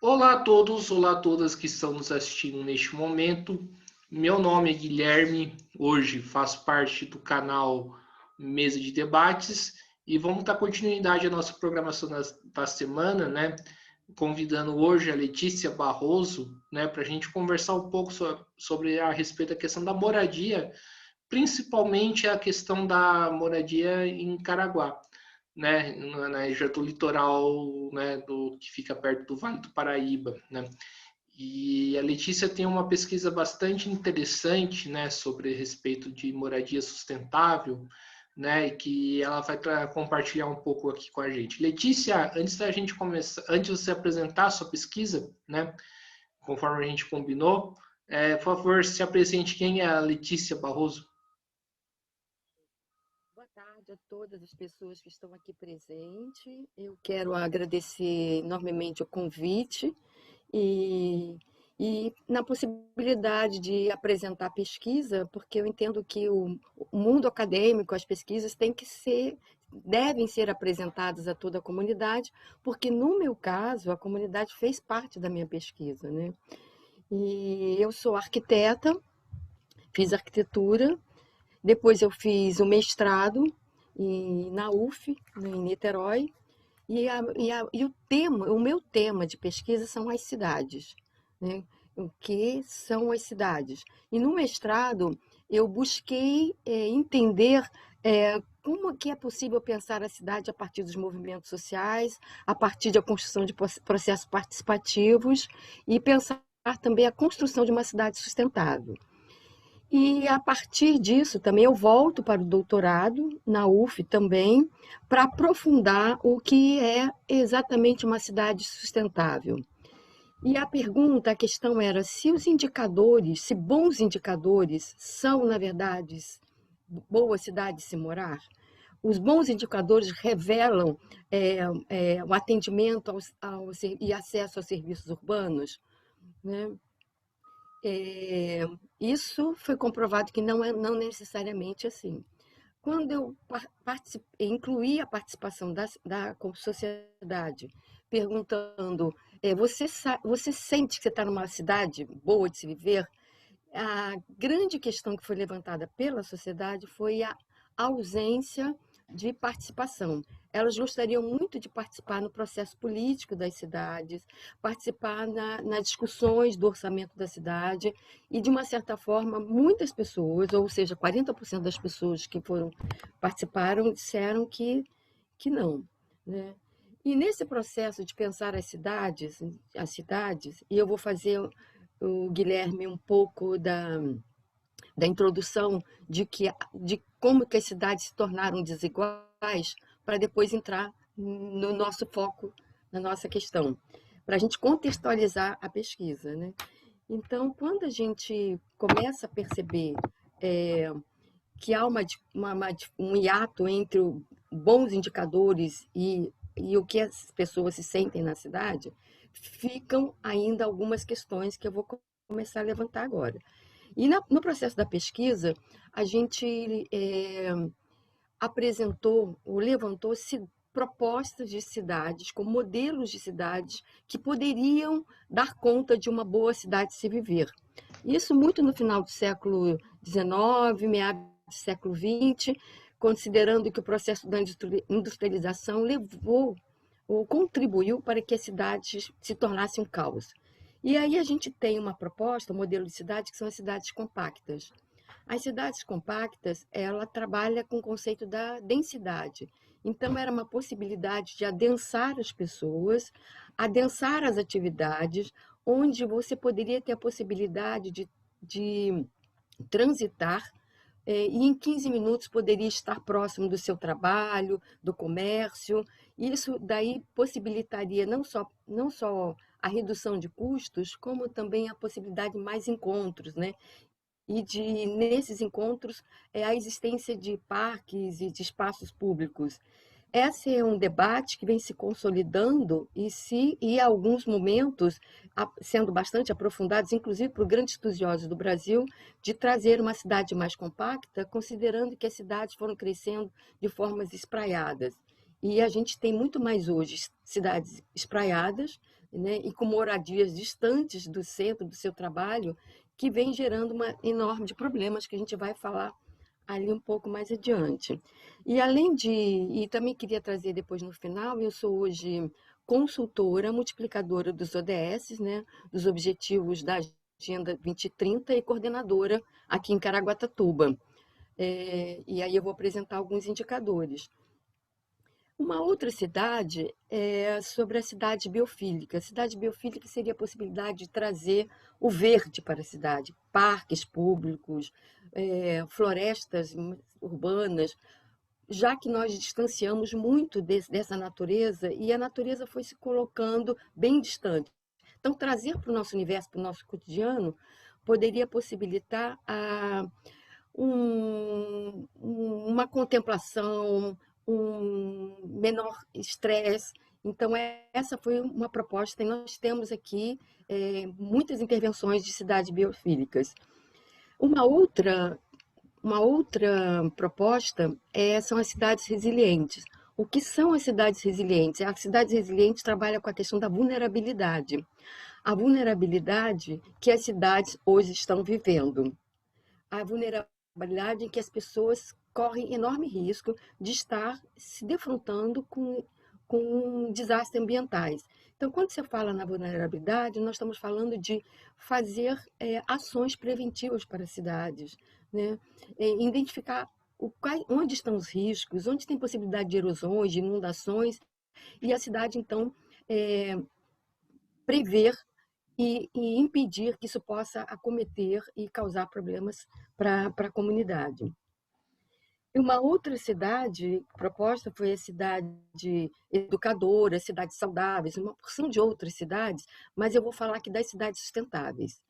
Olá a todos, olá a todas que estão nos assistindo neste momento. Meu nome é Guilherme, hoje faço parte do canal Mesa de Debates e vamos dar continuidade à nossa programação da semana, né? Convidando hoje a Letícia Barroso, né, para a gente conversar um pouco sobre a respeito da questão da moradia, principalmente a questão da moradia em Caraguá, né, na região do litoral, né, que fica perto do Vale do Paraíba, né. E a Letícia tem uma pesquisa bastante interessante, né, sobre respeito de moradia sustentável, né, e que ela vai compartilhar um pouco aqui com a gente. Letícia, antes da gente começar, antes de você apresentar a sua pesquisa, né, conforme a gente combinou, por favor, se apresente. Quem é a Letícia Barroso? Boa tarde a todas as pessoas que estão aqui presentes. Eu quero agradecer enormemente o convite e, e na possibilidade de apresentar a pesquisa, porque eu entendo que o mundo acadêmico, as pesquisas devem ser apresentadas a toda a comunidade, porque no meu caso, a comunidade fez parte da minha pesquisa, né? E eu sou arquiteta, fiz arquitetura, depois eu fiz o mestrado na UF, em Niterói, o meu tema de pesquisa são as cidades, né? O que são as cidades? E no mestrado eu busquei entender como que é possível pensar a cidade a partir dos movimentos sociais, a partir da construção de processos participativos e pensar também a construção de uma cidade sustentável. E a partir disso também eu volto para o doutorado na UF também, para aprofundar o que é exatamente uma cidade sustentável. E a questão era se os indicadores, se bons indicadores são, na verdade, boas cidades se morar. Os bons indicadores revelam o atendimento e acesso aos serviços urbanos, né? É, isso foi comprovado que não necessariamente assim. Quando eu incluí a participação da sociedade, perguntando, você sente que você está numa cidade boa de se viver? A grande questão que foi levantada pela sociedade foi a ausência de participação. Elas gostariam muito de participar no processo político das cidades, participar nas discussões do orçamento da cidade, e, de uma certa forma, muitas pessoas, ou seja, 40% das pessoas que participaram, disseram que não, né? E nesse processo de pensar as cidades, e eu vou fazer o Guilherme um pouco da introdução de como que as cidades se tornaram desiguais, para depois entrar no nosso foco, na nossa questão, para a gente contextualizar a pesquisa, né? Então, quando a gente começa a perceber que há um hiato entre bons indicadores e o que as pessoas se sentem na cidade, ficam ainda algumas questões que eu vou começar a levantar agora. E no processo da pesquisa, a gente apresentou ou levantou propostas de cidades, com modelos de cidades que poderiam dar conta de uma boa cidade se viver. Isso muito no final do século XIX, meados do século XX, considerando que o processo da industrialização levou ou contribuiu para que as cidades se tornassem um caos. E aí a gente tem uma proposta, um modelo de cidade, que são as cidades compactas. As cidades compactas, ela trabalha com o conceito da densidade. Então, era uma possibilidade de adensar as pessoas, adensar as atividades, onde você poderia ter a possibilidade de transitar e em 15 minutos poderia estar próximo do seu trabalho, do comércio. Isso daí possibilitaria não só a redução de custos, como também a possibilidade de mais encontros, né? E nesses encontros, a existência de parques e de espaços públicos. Esse é um debate que vem se consolidando e em alguns momentos, sendo bastante aprofundados, inclusive por grandes estudiosos do Brasil, de trazer uma cidade mais compacta, considerando que as cidades foram crescendo de formas espraiadas. E a gente tem muito mais hoje cidades espraiadas né, e com moradias distantes do centro do seu trabalho, que vem gerando uma enorme de problemas que a gente vai falar ali um pouco mais adiante. E também queria trazer depois no final, eu sou hoje consultora, multiplicadora dos ODS, né, dos Objetivos da Agenda 2030 e coordenadora aqui em Caraguatatuba. E aí eu vou apresentar alguns indicadores. Uma outra cidade é sobre a cidade biofílica. A cidade biofílica seria a possibilidade de trazer o verde para a cidade, parques públicos, florestas urbanas, já que nós distanciamos muito dessa natureza e a natureza foi se colocando bem distante. Então, trazer para o nosso universo, para o nosso cotidiano, poderia possibilitar uma contemplação, um menor estresse. Então, essa foi uma proposta, e nós temos aqui muitas intervenções de cidades biofílicas. Uma outra proposta são as cidades resilientes. O que são as cidades resilientes? As cidades resilientes trabalham com a questão da vulnerabilidade. A vulnerabilidade que as cidades hoje estão vivendo. A vulnerabilidade em que as pessoas correm enorme risco de estar se defrontando com desastres ambientais. Então, quando você fala na vulnerabilidade, nós estamos falando de fazer ações preventivas para as cidades, né? Identificar onde estão os riscos, onde tem possibilidade de erosões, de inundações, e a cidade, então, prever e impedir que isso possa acometer e causar problemas para a comunidade. E uma outra cidade proposta foi a cidade educadora, cidades saudáveis, uma porção de outras cidades, mas eu vou falar aqui das cidades sustentáveis.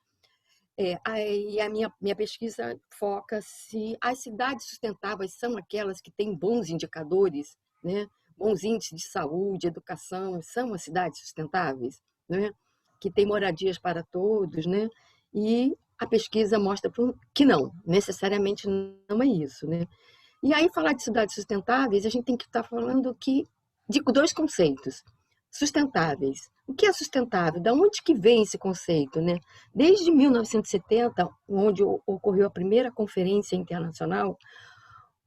E a minha pesquisa foca se as cidades sustentáveis são aquelas que têm bons indicadores, né? Bons índices de saúde, educação, são as cidades sustentáveis, né? Que têm moradias para todos, né? E a pesquisa mostra que não, necessariamente não é isso, né? E aí, falar de cidades sustentáveis, a gente tem que estar falando de dois conceitos sustentáveis. O que é sustentável? Da onde que vem esse conceito, né? Desde 1970, onde ocorreu a primeira conferência internacional,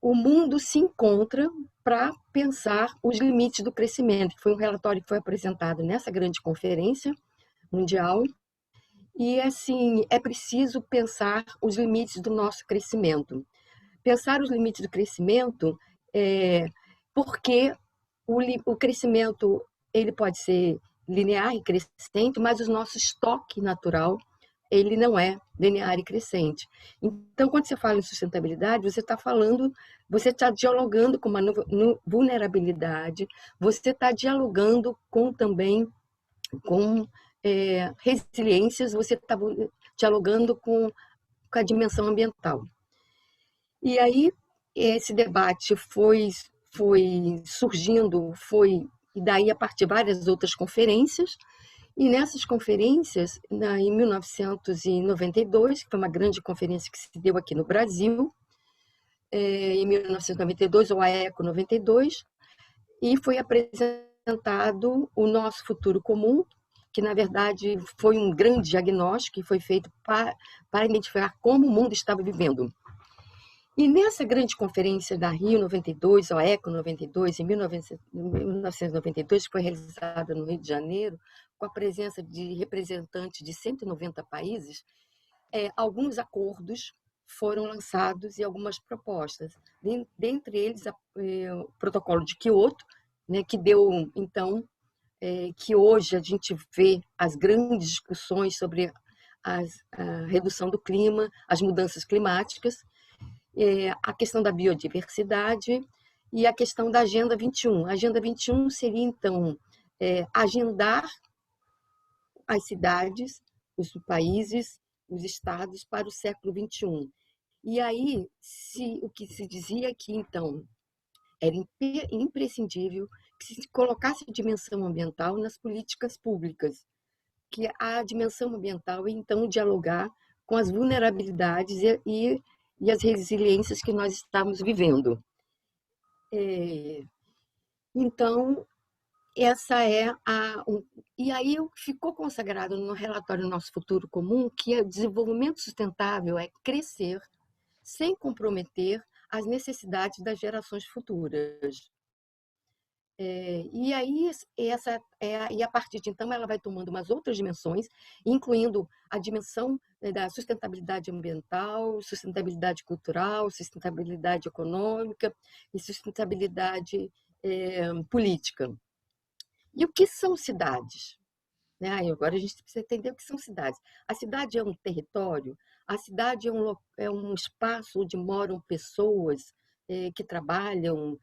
o mundo se encontra para pensar os limites do crescimento. Foi um relatório que foi apresentado nessa grande conferência mundial. E, assim, é preciso pensar os limites do nosso crescimento. Pensar os limites do crescimento, porque o crescimento ele pode ser linear e crescente, mas o nosso estoque natural ele não é linear e crescente. Então, quando você fala em sustentabilidade, você está dialogando com uma vulnerabilidade, você está dialogando também com resiliências, você está dialogando com a dimensão ambiental. E aí esse debate foi surgindo, e daí a partir de várias outras conferências, e nessas conferências, em 1992, que foi uma grande conferência que se deu aqui no Brasil, em 1992, ou a ECO 92, e foi apresentado o nosso futuro comum, que na verdade foi um grande diagnóstico que foi feito para identificar como o mundo estava vivendo. E nessa grande conferência da Rio 92, ou ECO 92, em 1992, que foi realizada no Rio de Janeiro, com a presença de representantes de 190 países, alguns acordos foram lançados e algumas propostas. Dentre eles, o Protocolo de Quioto, né, que deu, então, que hoje a gente vê as grandes discussões sobre a redução do clima, as mudanças climáticas, a questão da biodiversidade e a questão da Agenda 21. A Agenda 21 seria, então, agendar as cidades, os países, os estados para o século 21. E aí, o que se dizia que, então, era imprescindível que se colocasse a dimensão ambiental nas políticas públicas, que a dimensão ambiental, então, dialogar com as vulnerabilidades e as resiliências que nós estamos vivendo. Então, essa é e aí ficou consagrado no relatório Nosso Futuro Comum que o desenvolvimento sustentável é crescer sem comprometer as necessidades das gerações futuras. E aí e a partir de então ela vai tomando umas outras dimensões, incluindo a dimensão da sustentabilidade ambiental, sustentabilidade cultural, sustentabilidade econômica e sustentabilidade política. E o que são cidades? Né? Agora a gente precisa entender o que são cidades. A cidade é um território, a cidade é um espaço onde moram pessoas que trabalham,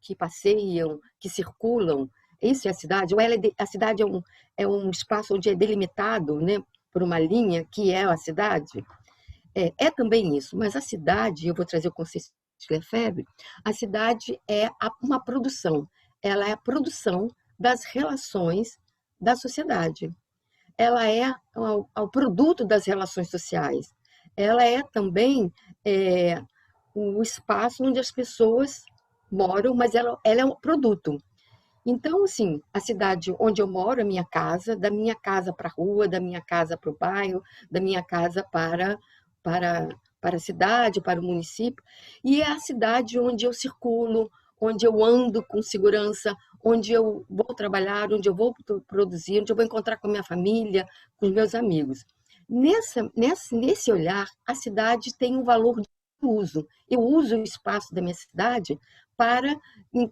que passeiam, que circulam. Isso é a cidade. Ou a cidade é um espaço onde é delimitado, né, por uma linha que é a cidade. É também isso, mas a cidade, eu vou trazer o conceito de Lefebvre, a cidade é uma produção. Ela é a produção das relações da sociedade. Ela é o produto das relações sociais. Ela é também o espaço onde as pessoas moram, mas ela é um produto. Então, assim, a cidade onde eu moro, a minha casa, da minha casa para a rua, da minha casa para o bairro, da minha casa para, para a cidade, para o município, e é a cidade onde eu circulo, onde eu ando com segurança, onde eu vou trabalhar, onde eu vou produzir, onde eu vou encontrar com a minha família, com os meus amigos. Nesse olhar, a cidade tem um valor de uso. Eu uso o espaço da minha cidade para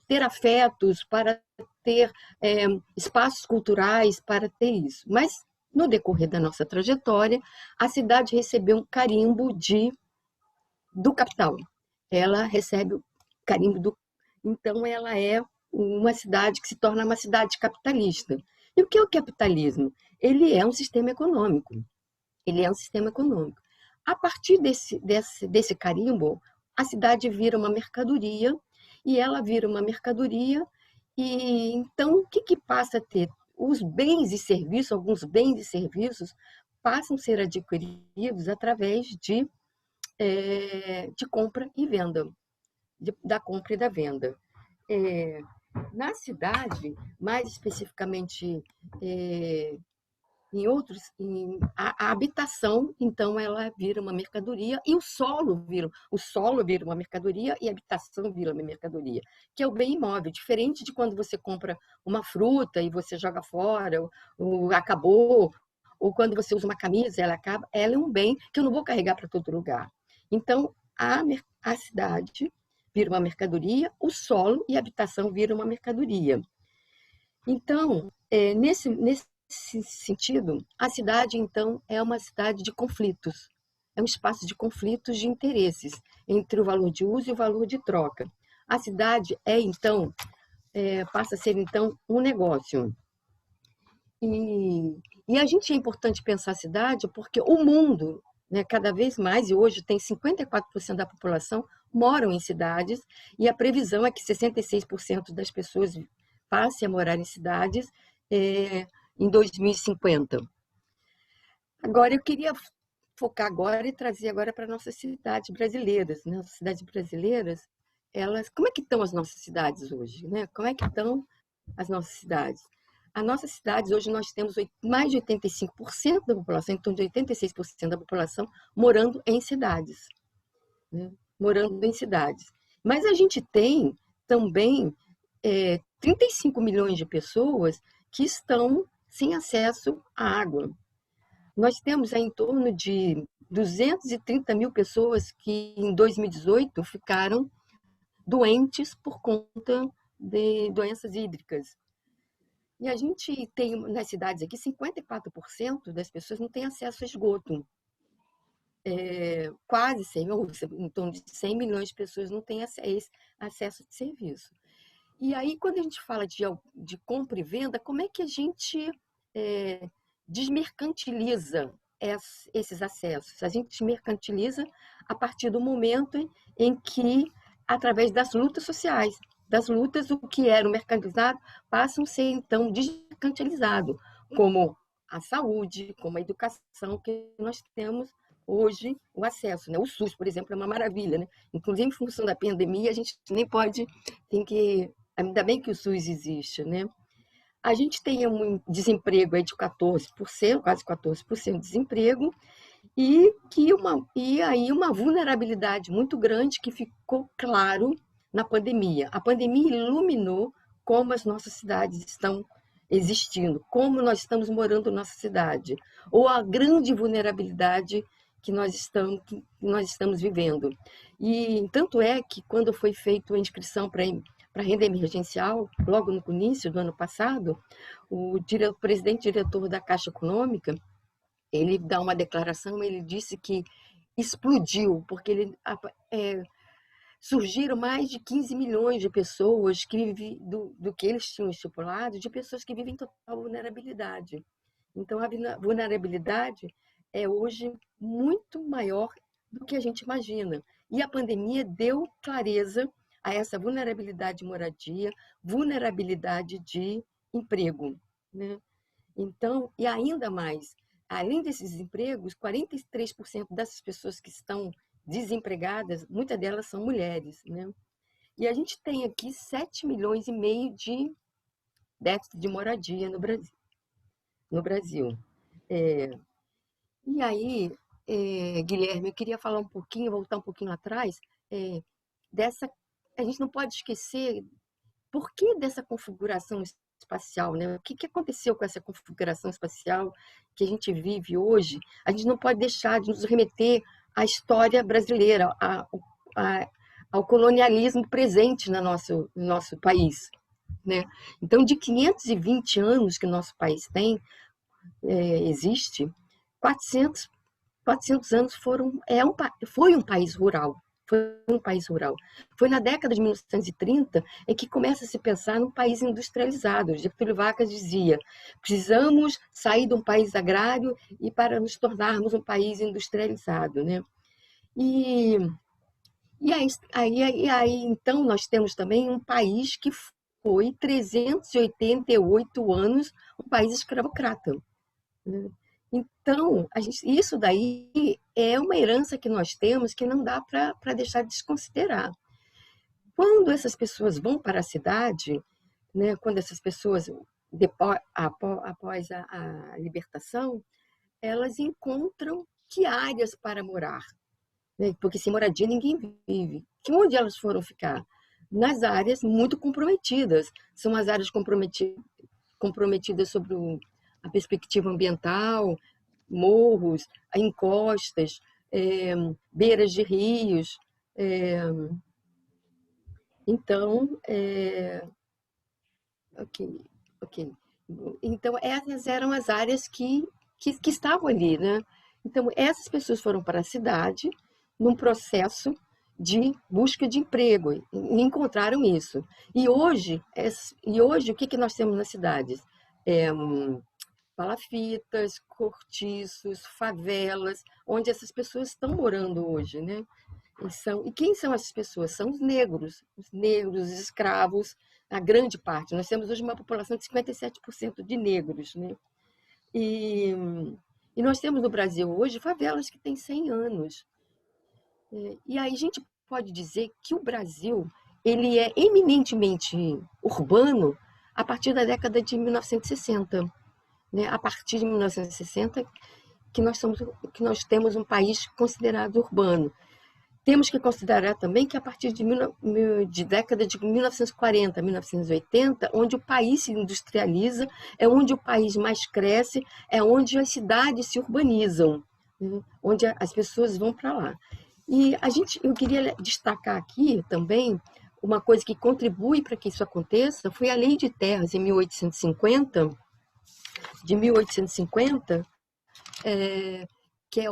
ter afetos, para ter espaços culturais, para ter isso. Mas, no decorrer da nossa trajetória, a cidade recebeu um carimbo do capital. Ela recebe o carimbo do... Então, ela é uma cidade que se torna uma cidade capitalista. E o que é o capitalismo? Ele é um sistema econômico. Ele é um sistema econômico. A partir desse carimbo, a cidade vira uma mercadoria, e ela vira uma mercadoria, e então o que passa a ter? Os bens e serviços, alguns bens e serviços, passam a ser adquiridos através de compra e venda, da compra e da venda. Na cidade, mais especificamente a habitação, então, ela vira uma mercadoria e o solo vira uma mercadoria e a habitação vira uma mercadoria, que é o bem imóvel, diferente de quando você compra uma fruta e você joga fora, ou acabou, ou quando você usa uma camisa, ela acaba, ela é um bem que eu não vou carregar para todo lugar. Então, a cidade vira uma mercadoria, o solo e a habitação viram uma mercadoria. Então, nesse sentido, a cidade, então, é uma cidade de conflitos. É um espaço de conflitos de interesses entre o valor de uso e o valor de troca. A cidade passa a ser, então, um negócio. E a gente é importante pensar a cidade porque o mundo, né, cada vez mais, e hoje tem 54% da população moram em cidades, e a previsão é que 66% das pessoas passem a morar em cidades em 2050. Agora, eu queria focar agora e trazer agora para nossas cidades brasileiras. Né? As cidades brasileiras, como é que estão as nossas cidades hoje? Né? Como é que estão as nossas cidades? As nossas cidades, hoje nós temos mais de 85% da população, em torno de 86% da população, morando em cidades. Né? Morando em cidades. Mas a gente tem também 35 milhões de pessoas que estão sem acesso à água. Nós temos em torno de 230 mil pessoas que, em 2018, ficaram doentes por conta de doenças hídricas. E a gente tem, nas cidades aqui, 54% das pessoas não têm acesso a esgoto. Quase 100, ou em torno de 100 milhões de pessoas não têm acesso de serviço. E aí, quando a gente fala de compra e venda, como é que a gente desmercantiliza esses acessos? A gente desmercantiliza a partir do momento em que, através das lutas sociais, das lutas, o que era mercantilizado passam a ser, então, desmercantilizado, como a saúde, como a educação, que nós temos hoje o acesso. Né? O SUS, por exemplo, é uma maravilha. Né? Inclusive, em função da pandemia, a gente nem pode, ainda bem que o SUS existe, né? a gente tem um desemprego aí de 14%, quase 14% de desemprego, e aí uma vulnerabilidade muito grande que ficou claro na pandemia. A pandemia iluminou como as nossas cidades estão existindo, como nós estamos morando na nossa cidade, ou a grande vulnerabilidade que nós estamos vivendo. E tanto é que quando foi feita a inscrição para renda emergencial, logo no início do ano passado, o presidente diretor da Caixa Econômica, ele dá uma declaração, ele disse que explodiu, porque surgiram mais de 15 milhões de pessoas que vivem do que eles tinham estipulado, de pessoas que vivem em total vulnerabilidade. Então, a vulnerabilidade é hoje muito maior do que a gente imagina. E a pandemia deu clareza a essa vulnerabilidade de moradia, vulnerabilidade de emprego, né? Então, e ainda mais, além desses empregos, 43% dessas pessoas que estão desempregadas, muitas delas são mulheres, né? E a gente tem aqui 7 milhões e meio de déficit de moradia no Brasil. E aí, Guilherme, eu queria falar um pouquinho, voltar um pouquinho atrás, dessa. A gente não pode esquecer por que dessa configuração espacial, né? O que aconteceu com essa configuração espacial que a gente vive hoje? A gente não pode deixar de nos remeter à história brasileira, ao colonialismo presente no nosso país, né? Então, de 520 anos que o nosso país existe, 400 anos foi um país rural. Foi um país rural. Foi na década de 1930 em que começa a se pensar num país industrializado. Getúlio Vargas dizia: precisamos sair de um país agrário e para nos tornarmos um país industrializado, né? E aí, então, nós temos também um país que foi 388 anos um país escravocrata, né? Então, isso daí é uma herança que nós temos que não dá para deixar de desconsiderar. Quando essas pessoas vão para a cidade, né, quando essas pessoas, após a libertação, elas encontram que áreas para morar, né? Porque sem moradia ninguém vive. Onde elas foram ficar? Nas áreas muito comprometidas. São as áreas comprometidas sobre a perspectiva ambiental, morros, encostas, beiras de rios. Então, ok. Então, essas eram as áreas que estavam ali, né? Então, essas pessoas foram para a cidade num processo de busca de emprego e encontraram isso. E hoje o que nós temos nas cidades? Palafitas, cortiços, favelas, onde essas pessoas estão morando hoje, né? E quem são essas pessoas? São os negros, os escravos, a grande parte. Nós temos hoje uma população de 57% de negros, né? E nós temos no Brasil hoje favelas que têm 100 anos. E aí a gente pode dizer que o Brasil ele é eminentemente urbano a partir da década de 1960. Né? A partir de 1960 que nós temos um país considerado urbano. Temos que considerar também que a partir de década de 1940, 1980, onde o país se industrializa, é onde o país mais cresce, é onde as cidades se urbanizam, né? Onde as pessoas vão para lá. E eu queria destacar aqui também uma coisa que contribui para que isso aconteça, foi a Lei de Terras, em 1850, que é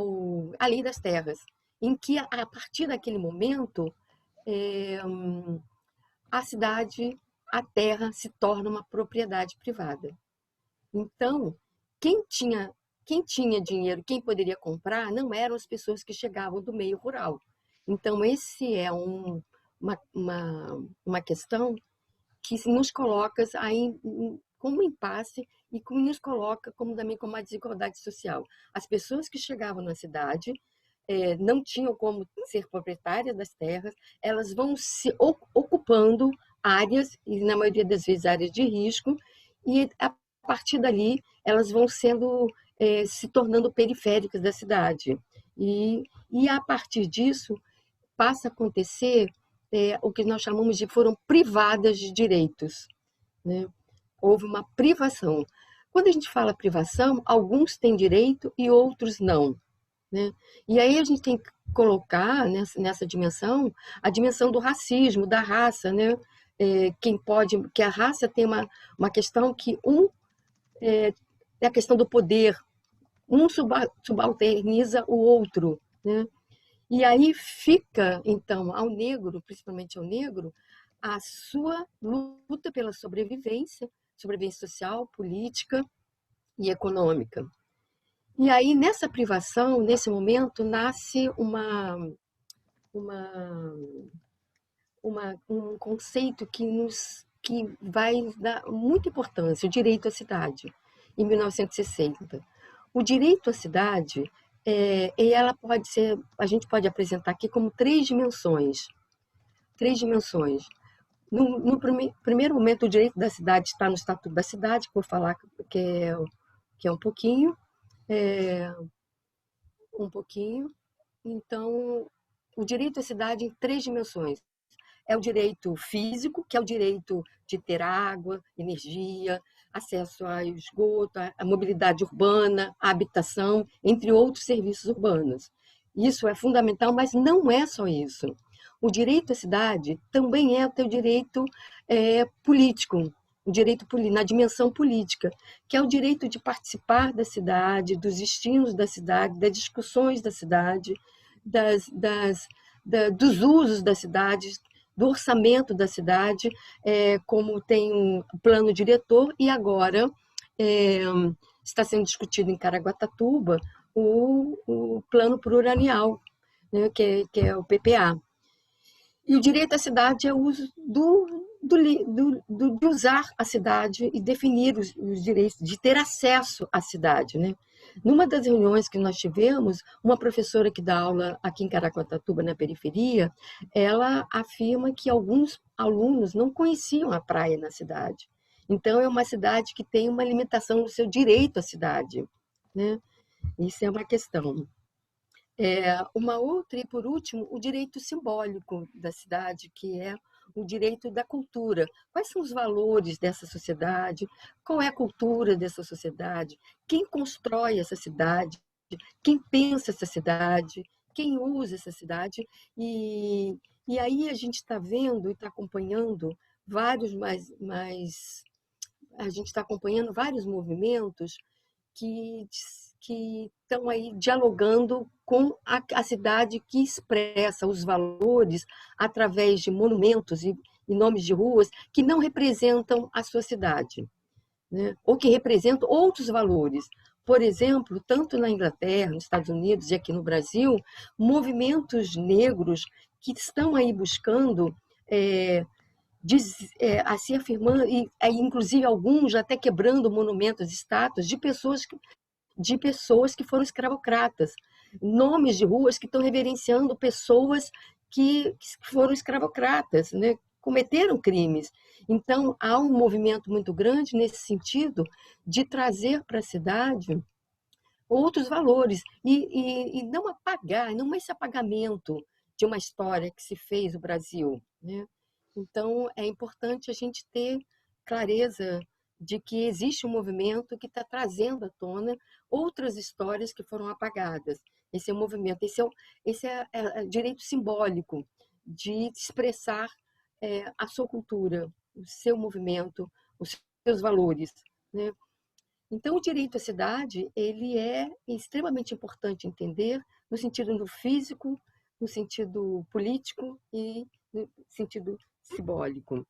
a Lei das Terras, em que, a partir daquele momento, a cidade, a terra, se torna uma propriedade privada. Então, quem tinha dinheiro, quem poderia comprar, não eram as pessoas que chegavam do meio rural. Então, esse é uma questão que nos coloca aí como um impasse e que nos coloca também como uma desigualdade social. As pessoas que chegavam na cidade não tinham como ser proprietárias das terras, elas vão se ocupando áreas, e na maioria das vezes áreas de risco, e a partir dali elas vão sendo, se tornando periféricas da cidade. E a partir disso passa a acontecer o que nós chamamos de foram privadas de direitos, né? Houve uma privação. Quando a gente fala privação, alguns têm direito e outros não, né? E aí a gente tem que colocar nessa dimensão a dimensão do racismo, da raça, né? Quem pode, que a raça tem uma questão que é a questão do poder, um subalterniza o outro, né? E aí fica, então, ao negro, principalmente ao negro, a sua luta pela sobrevivência social, política e econômica. E aí, nessa privação, nesse momento, nasce uma, um conceito que vai dar muita importância, o direito à cidade, em 1960. O direito à cidade, e ela pode ser, a gente pode apresentar aqui como três dimensões. Três dimensões. No primeiro momento, o direito da cidade está no Estatuto da Cidade, que vou falar que é um pouquinho. É, um pouquinho. Então, o direito à cidade em três dimensões. É o direito físico, que é o direito de ter água, energia, acesso a esgoto, a mobilidade urbana, a habitação, entre outros serviços urbanos. Isso é fundamental, mas não é só isso. O direito à cidade também é o teu direito político, o direito na dimensão política, que é o direito de participar da cidade, dos destinos da cidade, das discussões da cidade, dos usos da cidade, do orçamento da cidade, como tem um plano diretor, e agora está sendo discutido em Caraguatatuba o plano plurianual, né, que é o PPA. E o direito à cidade é o uso de usar a cidade e definir os direitos, de ter acesso à cidade, né? Numa das reuniões que nós tivemos, uma professora que dá aula aqui em Caraguatatuba, na periferia, ela afirma que alguns alunos não conheciam a praia na cidade. Então, é uma cidade que tem uma limitação no seu direito à cidade, né? Isso é uma questão. Uma outra, e por último, o direito simbólico da cidade, que é o direito da cultura. Quais são os valores dessa sociedade? Qual é a cultura dessa sociedade? Quem constrói essa cidade? Quem pensa essa cidade? Quem usa essa cidade? E aí a gente está vendo e está acompanhando vários a gente está acompanhando vários movimentos que estão aí dialogando com a cidade, que expressa os valores através de monumentos e nomes de ruas que não representam a sua cidade, né? Ou que representam outros valores. Por exemplo, tanto na Inglaterra, nos Estados Unidos e aqui no Brasil, movimentos negros que estão aí buscando a se afirmando, e inclusive alguns até quebrando monumentos, estátuas de pessoas que foram escravocratas, nomes de ruas que estão reverenciando pessoas que foram escravocratas, né? Cometeram crimes. Então, há um movimento muito grande nesse sentido de trazer para a cidade outros valores e não apagar, não esse apagamento de uma história que se fez no Brasil, né? Então, é importante a gente ter clareza de que existe um movimento que está trazendo à tona outras histórias que foram apagadas. Esse é o movimento, esse é direito simbólico de expressar a sua cultura, o seu movimento, os seus valores, né? Então, o direito à cidade, ele é extremamente importante entender no sentido do físico, no sentido político e no sentido simbólico.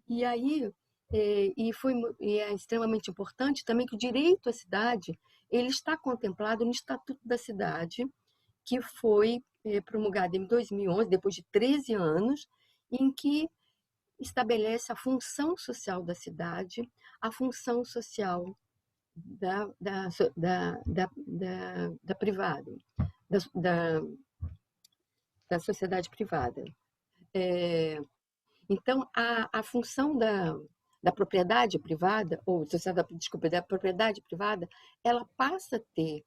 E aí, e é extremamente importante também que o direito à cidade ele está contemplado no Estatuto da Cidade, que foi promulgado em 2011, depois de 13 anos, em que estabelece a função social da cidade, a função social da privada, da, da, da sociedade privada. Então, a função da propriedade privada, ou sociedade, desculpa, da propriedade privada, ela passa a ter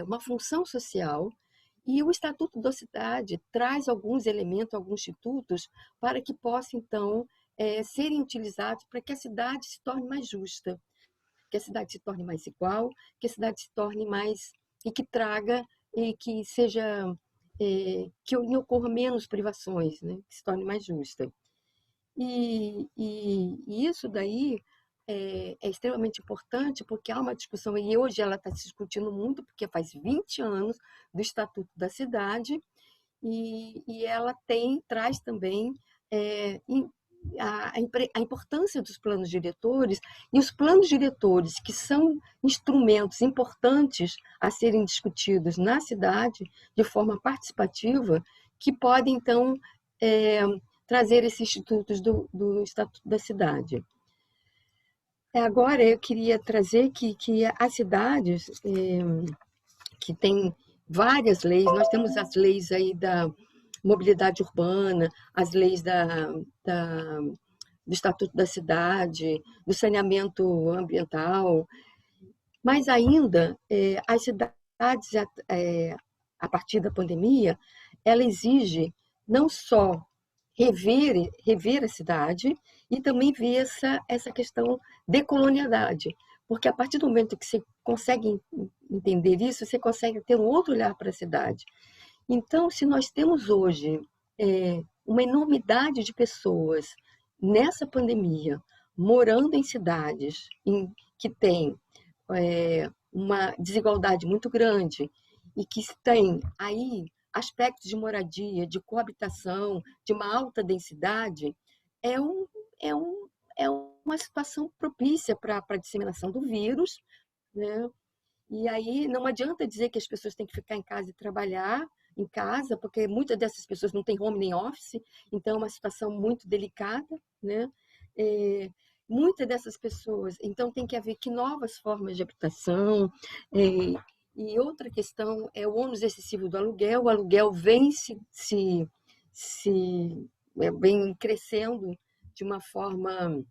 uma função social, e o Estatuto da Cidade traz alguns elementos, alguns institutos, para que possa, então, serem utilizados para que a cidade se torne mais justa, que a cidade se torne mais igual, que a cidade se torne mais... e que traga, e que seja... que ocorra menos privações, né? Que se torne mais justa. E isso daí é extremamente importante, porque há uma discussão, e hoje ela está se discutindo muito, porque faz 20 anos do Estatuto da Cidade, e ela traz também a importância dos planos diretores, e os planos diretores, que são instrumentos importantes a serem discutidos na cidade, de forma participativa, que podem, então, trazer esses institutos do Estatuto da Cidade. Agora, eu queria trazer que as cidades, que têm várias leis, nós temos as leis aí da mobilidade urbana, as leis do Estatuto da Cidade, do saneamento ambiental, mas ainda as cidades, a partir da pandemia, ela exige não só rever a cidade e também ver essa questão de colonialidade, porque a partir do momento que você consegue entender isso, você consegue ter um outro olhar para a cidade. Então, se nós temos hoje uma enormidade de pessoas nessa pandemia, morando em cidades que têm uma desigualdade muito grande e que tem aí aspectos de moradia, de coabitação, de uma alta densidade, é uma situação propícia para a disseminação do vírus, né? E aí não adianta dizer que as pessoas têm que ficar em casa e trabalhar em casa, porque muitas dessas pessoas não têm home nem office, então é uma situação muito delicada, né? Muitas dessas pessoas, então tem que haver que novas formas de habitação. E outra questão é o ônus excessivo do aluguel. O aluguel vem vem crescendo de uma forma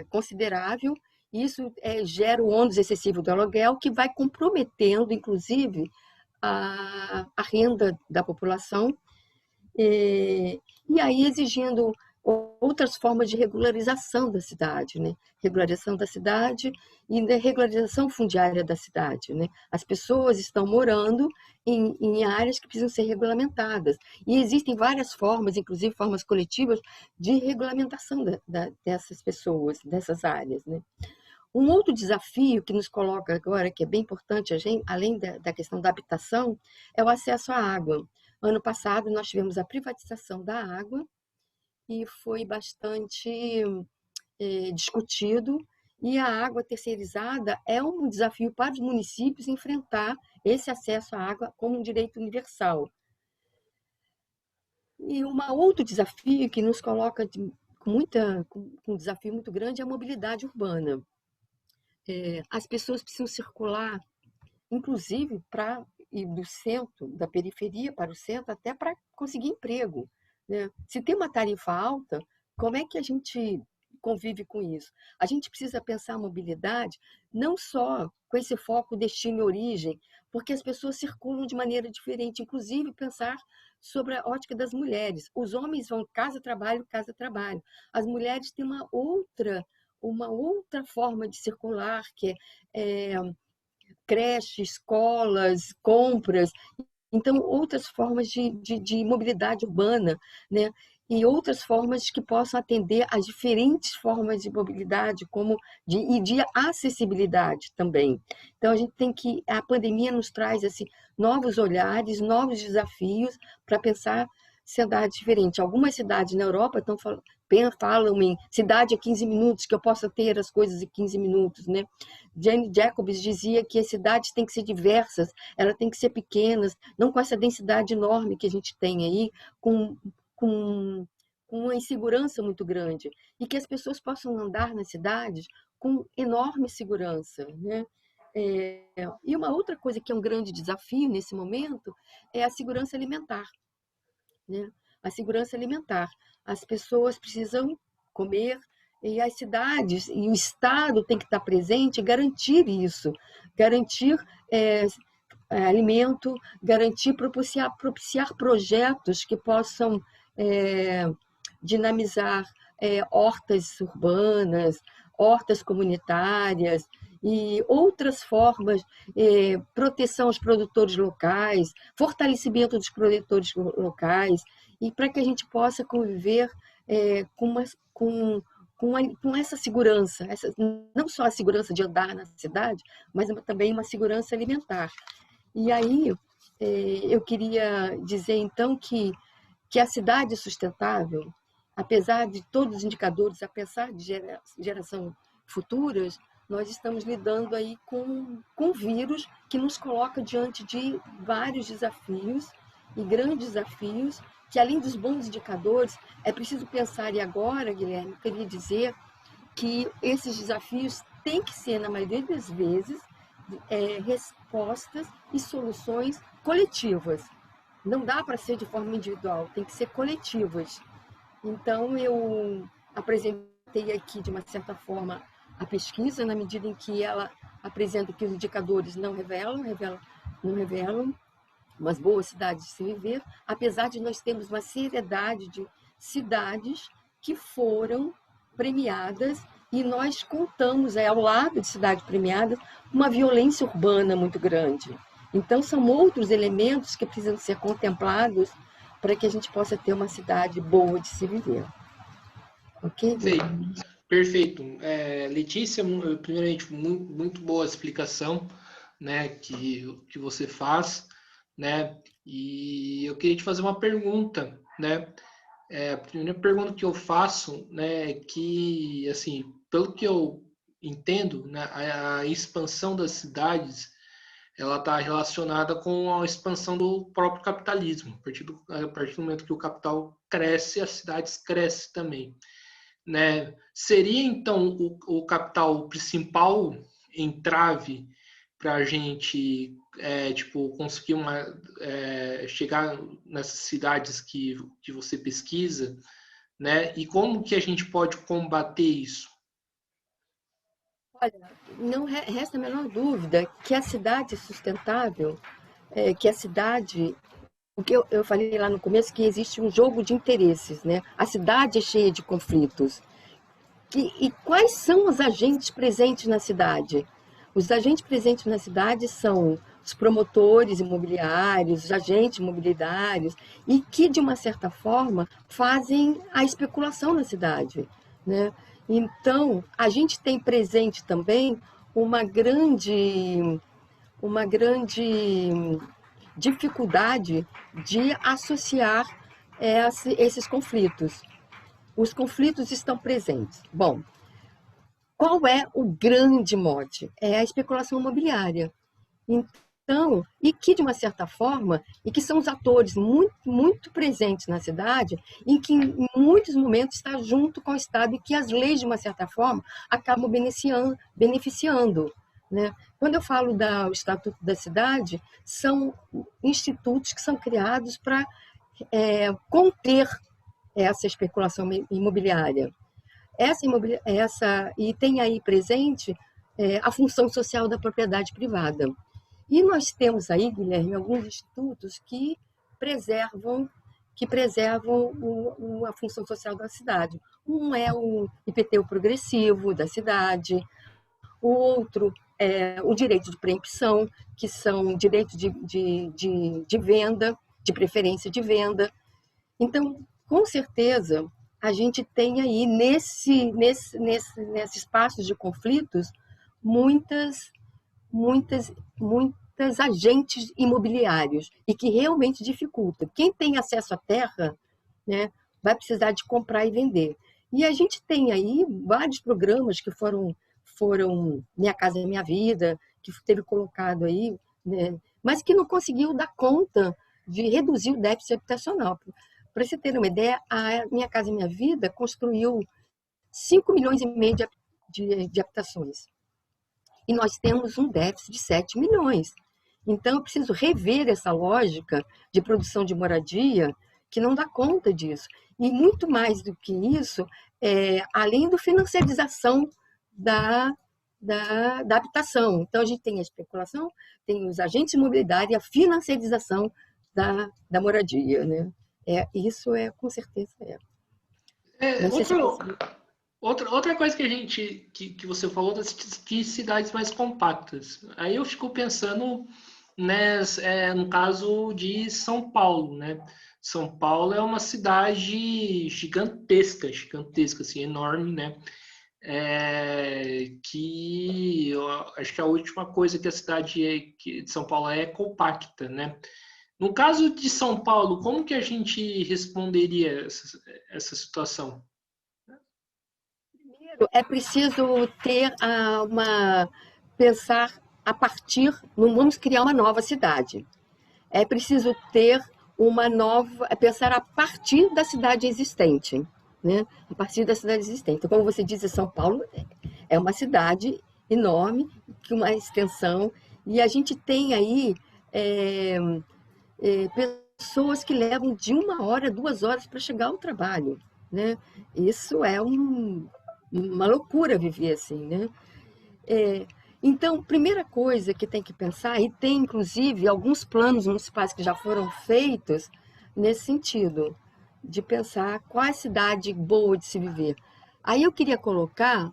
considerável. Isso gera o ônus excessivo do aluguel, que vai comprometendo, inclusive, a renda da população, e aí exigindo outras formas de regularização da cidade, né? Regularização da cidade e da regularização fundiária da cidade, né? As pessoas estão morando em áreas que precisam ser regulamentadas, e existem várias formas, inclusive formas coletivas, de regulamentação dessas pessoas, dessas áreas, né? Um outro desafio que nos coloca agora, que é bem importante, além da questão da habitação, é o acesso à água. Ano passado, nós tivemos a privatização da água, e foi bastante discutido, e a água terceirizada é um desafio para os municípios enfrentar esse acesso à água como um direito universal. E outro desafio que nos coloca com um desafio muito grande é a mobilidade urbana. As pessoas precisam circular, inclusive, para ir do centro, da periferia para o centro, até para conseguir emprego, né? Se tem uma tarifa alta, como é que a gente convive com isso? A gente precisa pensar a mobilidade não só com esse foco destino e origem, porque as pessoas circulam de maneira diferente, inclusive pensar sobre a ótica das mulheres. Os homens vão casa-trabalho, casa-trabalho. As mulheres têm uma outra forma de circular, que é creche, escolas, compras. Então, outras formas de mobilidade urbana, né? E outras formas que possam atender às diferentes formas de mobilidade, e de acessibilidade também. Então, a pandemia nos traz assim, novos olhares, novos desafios para pensar cidades diferentes. Algumas cidades na Europa falam em cidade a 15 minutos, que eu possa ter as coisas em 15 minutos, né? Jane Jacobs dizia que as cidades têm que ser diversas, elas têm que ser pequenas, não com essa densidade enorme que a gente tem aí, com uma insegurança muito grande, e que as pessoas possam andar nas cidades com enorme segurança, né? E uma outra coisa que é um grande desafio nesse momento é a segurança alimentar, né? a segurança alimentar. As pessoas precisam comer e as cidades e o Estado tem que estar presente e garantir isso, garantir alimento, garantir, propiciar projetos que possam dinamizar hortas urbanas, hortas comunitárias e outras formas, proteção aos produtores locais, fortalecimento dos produtores locais, e para que a gente possa conviver com essa segurança, não só a segurança de andar na cidade, mas também uma segurança alimentar. E aí eu queria dizer, então, que a cidade sustentável, apesar de todos os indicadores, apesar de geração futuras, nós estamos lidando aí com um vírus que nos coloca diante de vários desafios e grandes desafios, que além dos bons indicadores, é preciso pensar, e agora, Guilherme, eu queria dizer que esses desafios têm que ser, na maioria das vezes, respostas e soluções coletivas. Não dá para ser de forma individual, tem que ser coletivas. Então, eu apresentei aqui, de uma certa forma, a pesquisa, na medida em que ela apresenta que os indicadores não revelam umas boas cidades de se viver, apesar de nós termos uma seriedade de cidades que foram premiadas, e nós contamos, ao lado de cidades premiadas, uma violência urbana muito grande. Então, são outros elementos que precisam ser contemplados para que a gente possa ter uma cidade boa de se viver. Ok? Perfeito. Letícia, primeiramente, muito boa explicação, né, que você faz, né? E eu queria te fazer uma pergunta, né? A primeira pergunta que eu faço, né, é que, assim, pelo que eu entendo, né, a expansão das cidades, ela está relacionada com a expansão do próprio capitalismo. A partir do momento que o capital cresce, as cidades crescem também, né? Seria, então, o capital o principal entrave para a gente conseguir chegar nessas cidades que você pesquisa, né? E como que a gente pode combater isso? Olha, não resta a menor dúvida que a cidade sustentável, que a cidade... O que eu falei lá no começo, que existe um jogo de interesses, né? A cidade é cheia de conflitos. E quais são os agentes presentes na cidade? Os agentes presentes na cidade são os promotores imobiliários, os agentes imobiliários, e que, de uma certa forma, fazem a especulação na cidade, né? Então, a gente tem presente também uma grande dificuldade de associar esses conflitos. Os conflitos estão presentes. Bom, qual é o grande mote? É a especulação imobiliária. Então, e que, de uma certa forma, e que são os atores muito, muito presentes na cidade, e que, em muitos momentos, está junto com o Estado, e que as leis, de uma certa forma, acabam beneficiando, né? Quando eu falo do Estatuto da Cidade, são institutos que são criados para conter essa especulação imobiliária. E tem aí presente a função social da propriedade privada. E nós temos aí, Guilherme, alguns institutos que preservam a função social da cidade. Um é o IPTU progressivo da cidade, o outro é o direito de preempção, que são direitos de venda, de preferência de venda. Então, com certeza, a gente tem aí, nesses espaços de conflitos, muitas agentes imobiliários, e que realmente dificultam. Quem tem acesso à terra, né, vai precisar de comprar e vender. E a gente tem aí vários programas que foram Minha Casa Minha Vida, que teve colocado aí, né, mas que não conseguiu dar conta de reduzir o déficit habitacional. Para você ter uma ideia, a Minha Casa Minha Vida construiu 5,5 milhões de habitações. E nós temos um déficit de 7 milhões. Então, eu preciso rever essa lógica de produção de moradia que não dá conta disso. E muito mais do que isso, além da financiarização da habitação. Então, a gente tem a especulação, tem os agentes imobiliários e a financiarização da moradia, né? Isso com certeza é. Não sei se outra coisa que que você falou de cidades mais compactas. Aí eu fico pensando, né, no caso de São Paulo, né? São Paulo é uma cidade gigantesca, assim, enorme, né? Que eu acho que a última coisa que a cidade de São Paulo é compacta, né? No caso de São Paulo, como que a gente responderia essa situação? Primeiro, é preciso pensar a partir, não vamos criar uma nova cidade. É preciso pensar a partir da cidade existente, né? A partir da cidade existente. Então, como você disse, São Paulo é uma cidade enorme, com uma extensão, e a gente tem aí pessoas que levam de 1 hora, 2 horas para chegar ao trabalho, né? Isso é uma loucura viver assim, né? Então, primeira coisa que tem que pensar, e tem inclusive alguns planos municipais que já foram feitos nesse sentido, de pensar qual é a cidade boa de se viver. Aí eu queria colocar,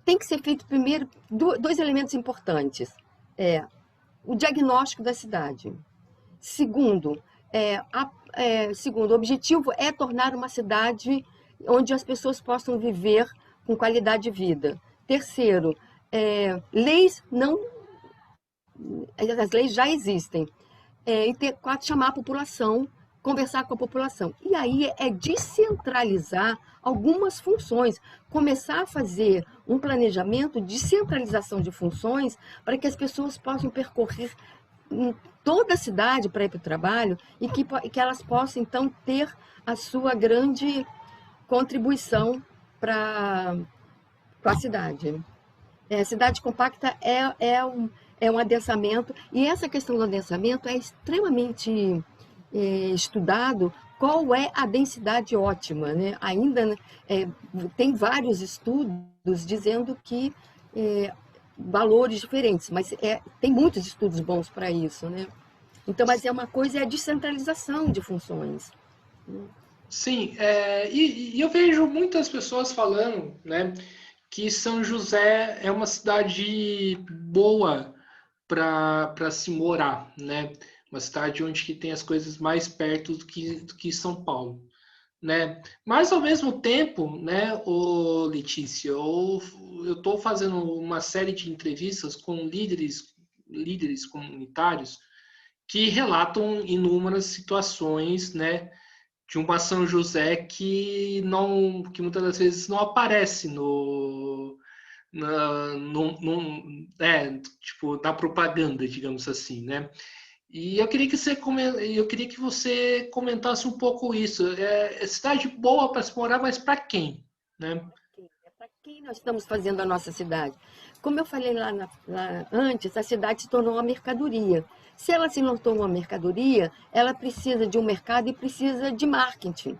tem que ser feito primeiro 2 elementos importantes. O diagnóstico da cidade. Segundo, o objetivo é tornar uma cidade onde as pessoas possam viver com qualidade de vida. Terceiro, as leis já existem. E chamar a população, conversar com a população. E aí é descentralizar algumas funções, começar a fazer um planejamento de centralização de funções para que as pessoas possam percorrer em toda a cidade para ir para o trabalho e que elas possam, então, ter a sua grande contribuição para a cidade. A cidade compacta um adensamento, e essa questão do adensamento é extremamente estudado. Qual é a densidade ótima, né? Ainda tem vários estudos dizendo que valores diferentes, mas tem muitos estudos bons para isso, né? Então, mas uma coisa é a descentralização de funções. Sim, e eu vejo muitas pessoas falando, né, que São José é uma cidade boa para se morar, né? Uma cidade onde que tem as coisas mais perto do que São Paulo, né? Mas ao mesmo tempo, né, Letícia, eu estou fazendo uma série de entrevistas com líderes comunitários que relatam inúmeras situações, né, de uma São José que muitas das vezes não aparece na propaganda, digamos assim, né? E eu queria que você comentasse um pouco isso. É cidade boa para se morar, mas para quem, né? Para quem nós estamos fazendo a nossa cidade? Como eu falei lá antes, a cidade se tornou uma mercadoria. Se ela se tornou uma mercadoria, ela precisa de um mercado e precisa de marketing.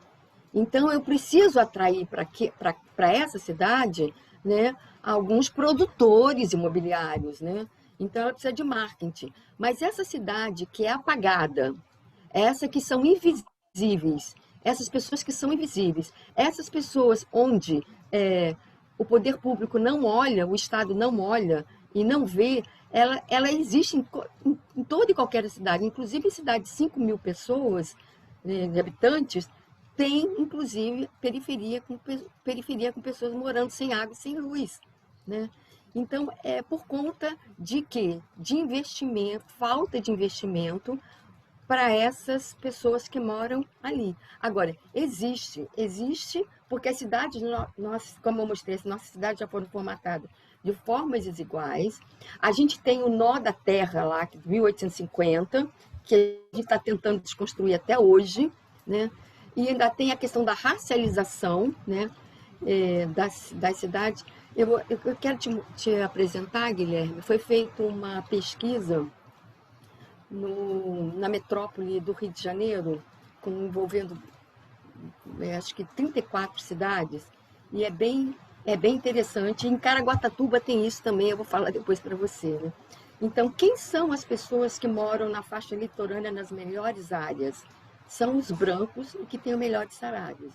Então, eu preciso atrair para essa cidade, né, alguns produtores imobiliários, né? Então, ela precisa de marketing. Mas essa cidade que é apagada, essa que são invisíveis, essas pessoas que são invisíveis, essas pessoas onde o poder público não olha, o Estado não olha e não vê, ela existe em toda e qualquer cidade, inclusive em cidades de 5 mil pessoas, né, de habitantes, tem, inclusive, periferia com pessoas morando sem água e sem luz, né? Então, é por conta de quê? De investimento, falta de investimento para essas pessoas que moram ali. Agora, existe, porque as cidades, como eu mostrei, nossas cidades já foram formatadas de formas desiguais. A gente tem o nó da terra lá, de 1850, que a gente está tentando desconstruir até hoje, né? E ainda tem a questão da racialização, né, das cidades. Eu quero te apresentar, Guilherme, foi feita uma pesquisa na metrópole do Rio de Janeiro, envolvendo acho que 34 cidades, e é bem interessante. Em Caraguatatuba tem isso também, eu vou falar depois para você. Né? Então, quem são as pessoas que moram na faixa litorânea nas melhores áreas? São os brancos e que têm os melhores salários.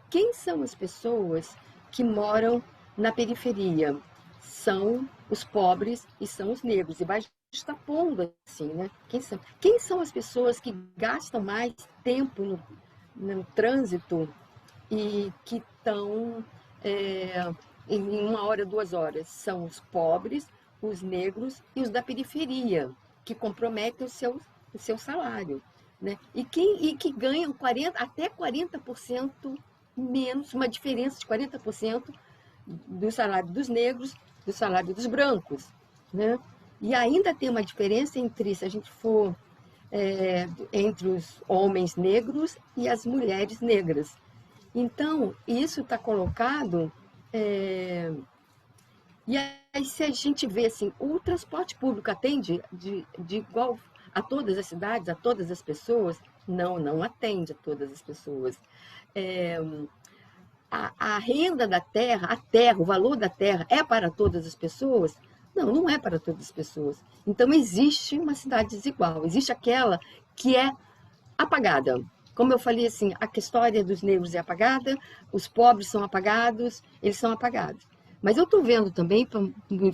Quem são as pessoas que moram na periferia? São os pobres e são os negros. E vai justapondo assim, né? Quem são as pessoas que gastam mais tempo no trânsito e que estão em 1 hora, 2 horas? São os pobres, os negros e os da periferia, que comprometem o seu salário. Né? E que ganham até 40% menos, uma diferença de 40% do salário dos negros, do salário dos brancos. Né? E ainda tem uma diferença se a gente for entre os homens negros e as mulheres negras. Então, isso está colocado. E aí, se a gente vê assim, o transporte público atende de igual a todas as cidades, a todas as pessoas? Não, não atende a todas as pessoas. A renda da terra, o valor da terra é para todas as pessoas? Não, não é para todas as pessoas. Então, existe uma cidade desigual. Existe aquela que é apagada. Como eu falei, assim, a história dos negros é apagada, os pobres são apagados, eles são apagados. Mas eu estou vendo também,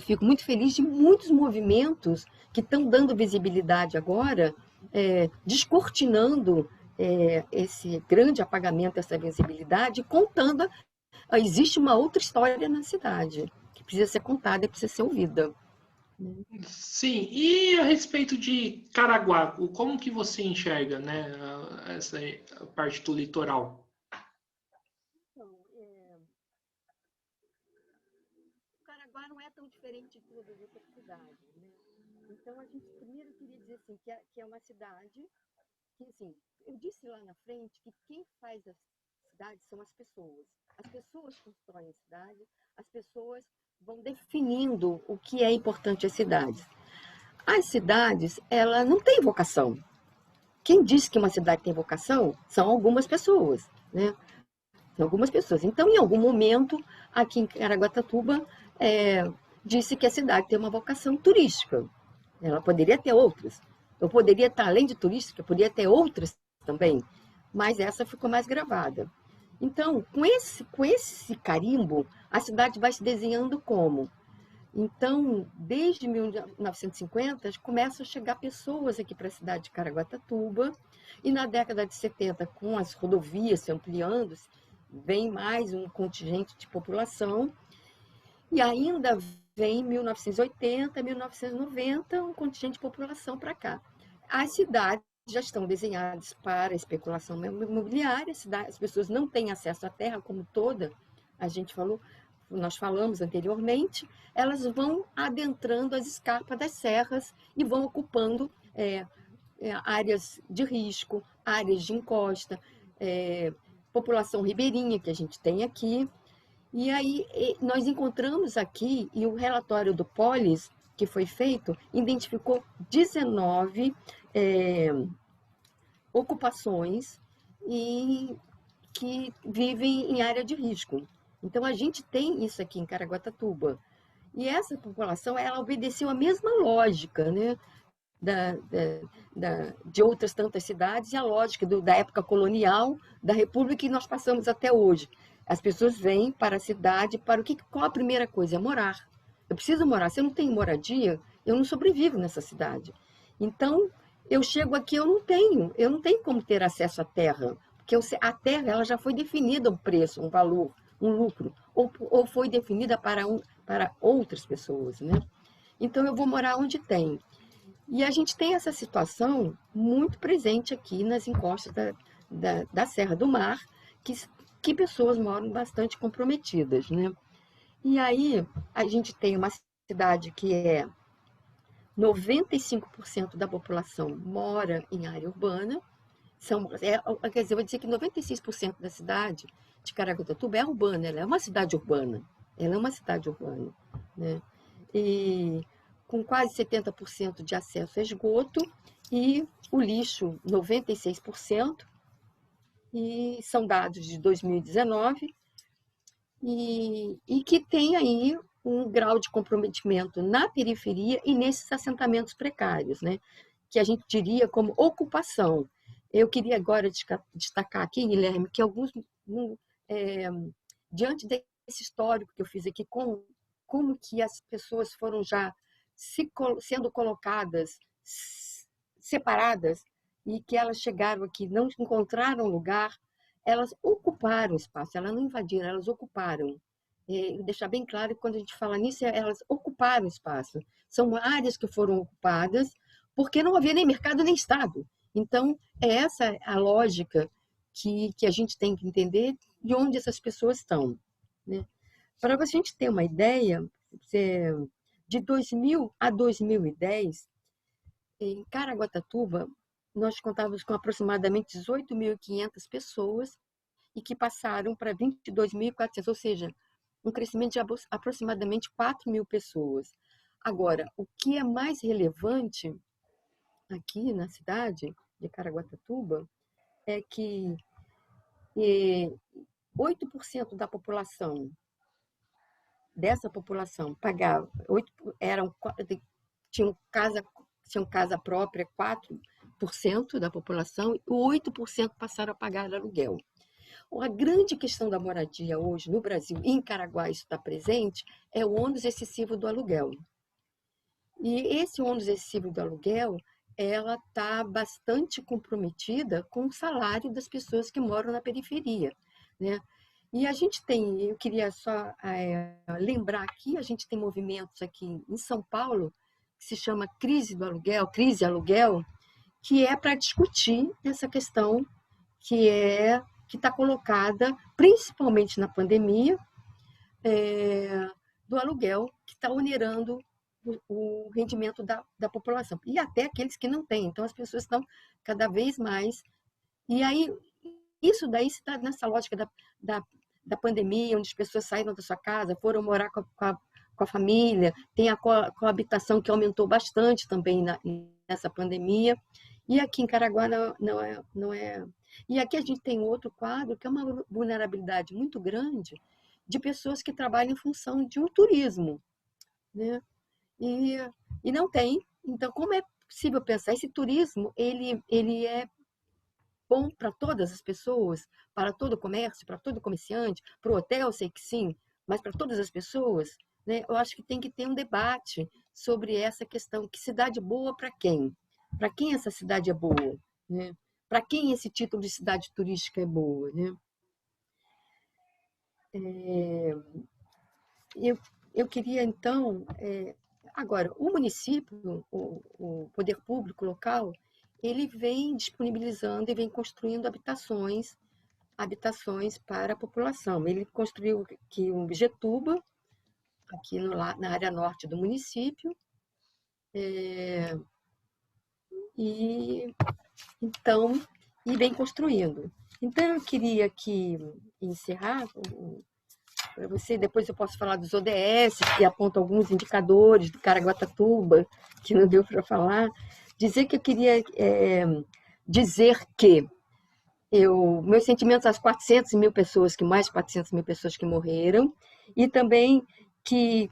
fico muito feliz de muitos movimentos que estão dando visibilidade agora, descortinando esse grande apagamento, essa visibilidade, contando, existe uma outra história na cidade, que precisa ser contada e precisa ser ouvida. Sim, e a respeito de Caraguá, como que você enxerga, né, essa parte do litoral? Então, o Caraguá não é tão diferente de todas as outras cidades, né? Então, a gente primeiro queria dizer assim, que é uma cidade que, assim, eu disse lá na frente que quem faz a cidade são as pessoas. As pessoas constroem a cidade, as pessoas vão definindo o que é importante às cidades. As cidades, ela não tem vocação. Quem diz que uma cidade tem vocação são algumas pessoas, né? São algumas pessoas. Então, em algum momento, aqui em Caraguatatuba, disse que a cidade tem uma vocação turística. Ela poderia ter outras. Eu poderia estar, além de turística, poderia ter outras também, mas essa ficou mais gravada. Então, com esse carimbo, a cidade vai se desenhando como? Então, desde 1950, começam a chegar pessoas aqui para a cidade de Caraguatatuba, e na década de 70, com as rodovias se ampliando, vem mais um contingente de população, e ainda vem em 1980, 1990, um contingente de população para cá. As cidades já estão desenhadas para especulação imobiliária, as pessoas não têm acesso à terra como toda, a gente falou, nós falamos anteriormente, elas vão adentrando as escarpas das serras e vão ocupando áreas de risco, áreas de encosta, população ribeirinha que a gente tem aqui. E aí nós encontramos aqui, e o relatório do Polis, que foi feito, identificou 19 ocupações que vivem em área de risco. Então, a gente tem isso aqui em Caraguatatuba. E essa população, ela obedeceu a mesma lógica, né? De outras tantas cidades, e a lógica da época colonial, da República, que nós passamos até hoje. As pessoas vêm para a cidade, qual a primeira coisa? É morar. Eu preciso morar. Se eu não tenho moradia, eu não sobrevivo nessa cidade. Então, eu chego aqui, eu não tenho como ter acesso à terra, porque a terra ela já foi definida um preço, um valor, um lucro, ou foi definida para outras pessoas, né? Então, eu vou morar onde tem. E a gente tem essa situação muito presente aqui nas encostas da Serra do Mar, que pessoas moram bastante comprometidas, né? E aí a gente tem uma cidade que 95% da população mora em área urbana. Quer dizer, eu vou dizer que 96% da cidade de Caraguatatuba é urbana, ela é uma cidade urbana. Ela é uma cidade urbana, né? E com quase 70% de acesso a esgoto e o lixo 96%, e são dados de 2019, e que tem aí um grau de comprometimento na periferia e nesses assentamentos precários, né? Que a gente diria como ocupação. Eu queria agora destacar aqui, Guilherme, que é, diante desse histórico que eu fiz aqui, como que as pessoas foram já sendo colocadas separadas, e que elas chegaram aqui, não encontraram lugar, elas ocuparam o espaço, elas não invadiram, elas ocuparam. Deixar bem claro que quando a gente fala nisso, elas ocuparam o espaço. São áreas que foram ocupadas porque não havia nem mercado nem Estado. Então, é essa a lógica que a gente tem que entender de onde essas pessoas estão, né? Para a gente ter uma ideia, de 2000 a 2010, em Caraguatatuba, nós contávamos com aproximadamente 18.500 pessoas e que passaram para 22.400, ou seja, um crescimento de aproximadamente 4.000 pessoas. Agora, o que é mais relevante aqui na cidade de Caraguatatuba é que 8% da população, dessa população, pagava, tinham casa própria, 4% da população, e 8% passaram a pagar aluguel. A grande questão da moradia hoje no Brasil, e em Caraguá isso está presente, é o ônus excessivo do aluguel. E esse ônus excessivo do aluguel, ela está bastante comprometida com o salário das pessoas que moram na periferia, né? E a gente tem, eu queria só lembrar aqui, a gente tem movimentos aqui em São Paulo, que se chama Crise do Aluguel, Crise Aluguel, que é para discutir essa questão que está colocada, principalmente na pandemia, do aluguel, que está onerando o rendimento da população. E até aqueles que não têm. Então, as pessoas estão cada vez mais... E aí, isso daí está nessa lógica da pandemia, onde as pessoas saíram da sua casa, foram morar com a família, tem a coabitação que aumentou bastante também nessa pandemia. E aqui em Caraguá não é. E aqui a gente tem outro quadro, que é uma vulnerabilidade muito grande de pessoas que trabalham em função de um turismo, né? E, e não tem. Então, como é possível pensar? Esse turismo, ele é bom para todas as pessoas, para todo o comércio, para todo comerciante, para o hotel, sei que sim, mas para todas as pessoas, né? Eu acho que tem que ter um debate sobre essa questão. Que cidade boa para quem? Para quem essa cidade é boa, né? Para quem esse título de cidade turística é boa, né? Eu queria, então, agora, o município, o poder público local, ele vem disponibilizando e vem construindo habitações para a população. Ele construiu aqui um Getuba, aqui na área norte do município, e então, e vem construindo. Então, eu queria aqui encerrar para você, depois eu posso falar dos ODS, que apontam alguns indicadores do Caraguatatuba, que não deu para falar. Dizer que eu queria dizer que meus sentimentos às 400.000 pessoas, mais de 400.000 pessoas que morreram, e também que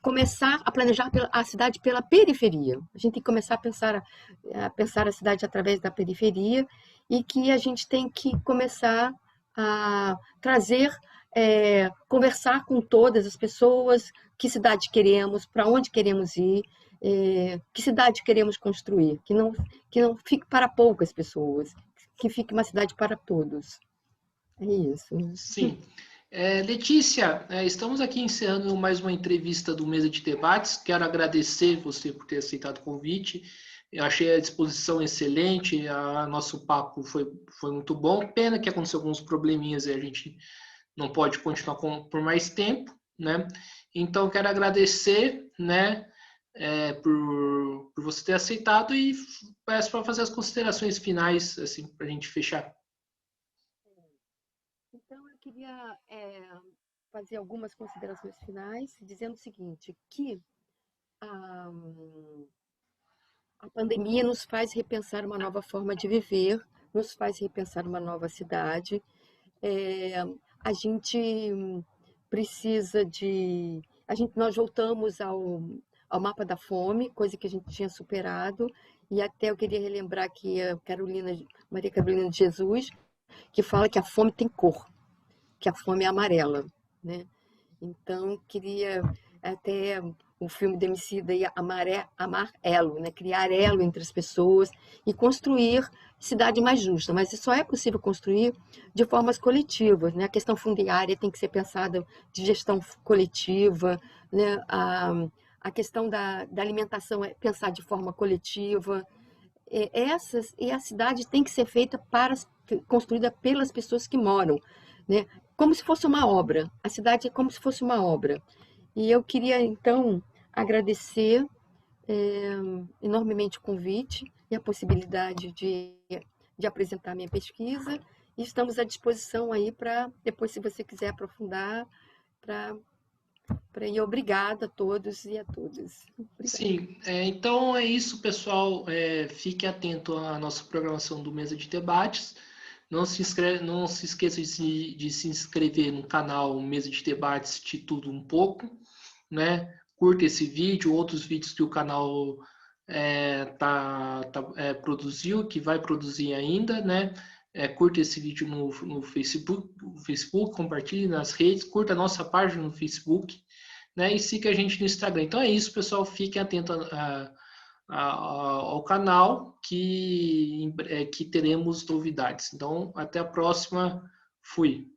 começar a planejar a cidade pela periferia. A gente tem que começar a pensar a cidade através da periferia, e que a gente tem que começar a trazer, conversar com todas as pessoas, que cidade queremos, para onde queremos ir, que cidade queremos construir, que não fique para poucas pessoas, que fique uma cidade para todos. É isso. Sim. Letícia, estamos aqui encerrando mais uma entrevista do Mesa de Debates. Quero agradecer você por ter aceitado o convite. Eu achei a disposição excelente, nosso papo foi muito bom. Pena que aconteceu alguns probleminhas e a gente não pode continuar por mais tempo, né? Então, quero agradecer, né, por você ter aceitado, e peço para fazer as considerações finais, assim, para a gente fechar. Então, eu queria fazer algumas considerações finais, dizendo o seguinte, que A pandemia nos faz repensar uma nova forma de viver, nos faz repensar uma nova cidade. É, a gente precisa de. Nós voltamos ao mapa da fome, coisa que a gente tinha superado, e até eu queria relembrar que a Maria Carolina de Jesus, que fala que a fome tem cor, que a fome é amarela, né? Então, queria até o filme do Emicida e amar elo, né? Criar elo entre as pessoas e construir cidade mais justa. Mas isso só é possível construir de formas coletivas, né? A questão fundiária tem que ser pensada de gestão coletiva, né? A questão da alimentação é pensar de forma coletiva. E a cidade tem que ser feita construída pelas pessoas que moram, né? Como se fosse uma obra. A cidade é como se fosse uma obra. E eu queria, então, agradecer enormemente o convite e a possibilidade de apresentar minha pesquisa. E estamos à disposição aí para, depois, se você quiser aprofundar, para e obrigada a todos e a todas. Obrigada. Sim, então é isso, pessoal. Fique atento à nossa programação do Mesa de Debates. Não se esqueça de se inscrever no canal Mesa de Debates de Tudo Um Pouco, né? Curta esse vídeo, outros vídeos que o canal produziu, que vai produzir ainda, né? Curta esse vídeo no Facebook, compartilhe nas redes, curta a nossa página no Facebook, né? E siga a gente no Instagram. Então é isso, pessoal. Fiquem atentos ao canal que teremos novidades. Então, até a próxima. Fui.